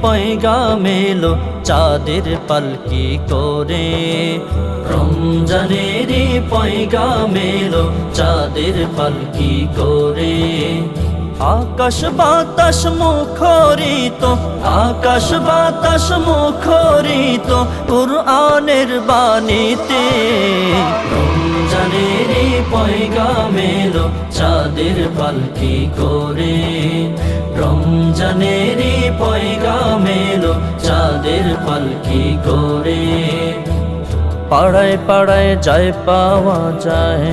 পয়গাম এলো চাঁদের পালকি করে, রমজানেরই পয়গাম এলো চাঁদের পালকি করে। আকাশ বাতাস মুখরিত, আকাশ বাতাস মুখরিত কুরআনের বাণীতে, রমজানেরই পয়গাম এলো চাঁদের পালকি করে, রমজানেরই পয়গাম এলো চাঁদের পালকি করে। পাড়ায় পাড়ায় যায় পাওয়া যায়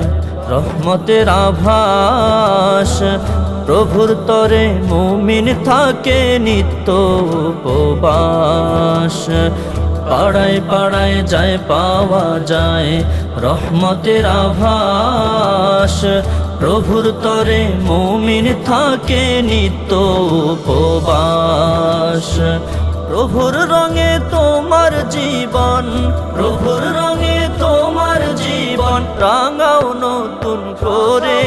রহমতের আভাস, প্রভুর তরে মুমিন থাকে নিত্য উপবাস। পাড়ায় পাড়ায় যায় পাওয়া যায় রহমতের আভাস, প্রভুর তরে মুমিন থাকে নিত্য উপবাস। প্রভুর রঙে তোমার জীবন, প্রভুর রঙে তোমার জীবন রাঙাও নতুন করে,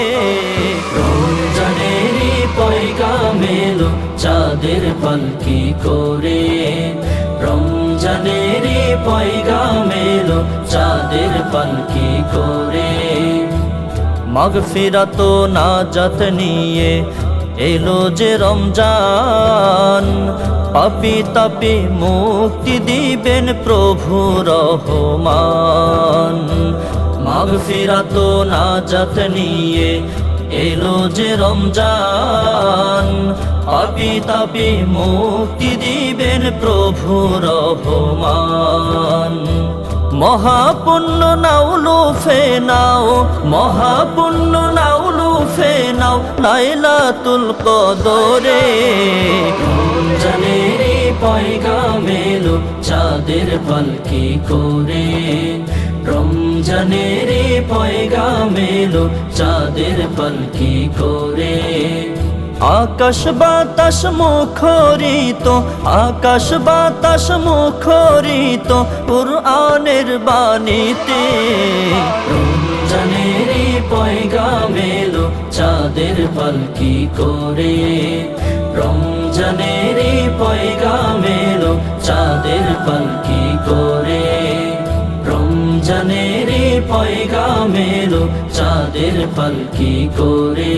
রমজানেরই পয়গাম এলো চাঁদের পালকি করে, রমজানেরই পয়গাম এলো চাঁদের পালকি করে। মাগফিরাত ও নাজাত নিয়ে এলো যে রমজান, পাপী তাপী মুক্তি দিবেন প্রভু রহমান। মাগফিরাত ও নাজাত নিয়ে এলো যে রমজান, পাপী তাপী মুক্তি দিবেন প্রভু রহমান। মহাপুণ্য নাও লুফে নাও, মহাপুণ্য নাও লুফে নাও লাইলাতুল কদরে, রমজানেরই পয়গাম এলো চাঁদের পালকি করে, রমজানেরই পয়গাম এলো চাঁদের পালকি করে। আকাশ বাতাস মুখরিত, আকাশ বাতাস মুখরিত কুরআনের বাণীতে, রমজানেরই পয়গাম এলো চাঁদের পালকি করে, রমজানেরই পয়গাম এলো চাঁদের পালকি করে, রমজানেরই পয়গাম এলো চাঁদের পালকি করে।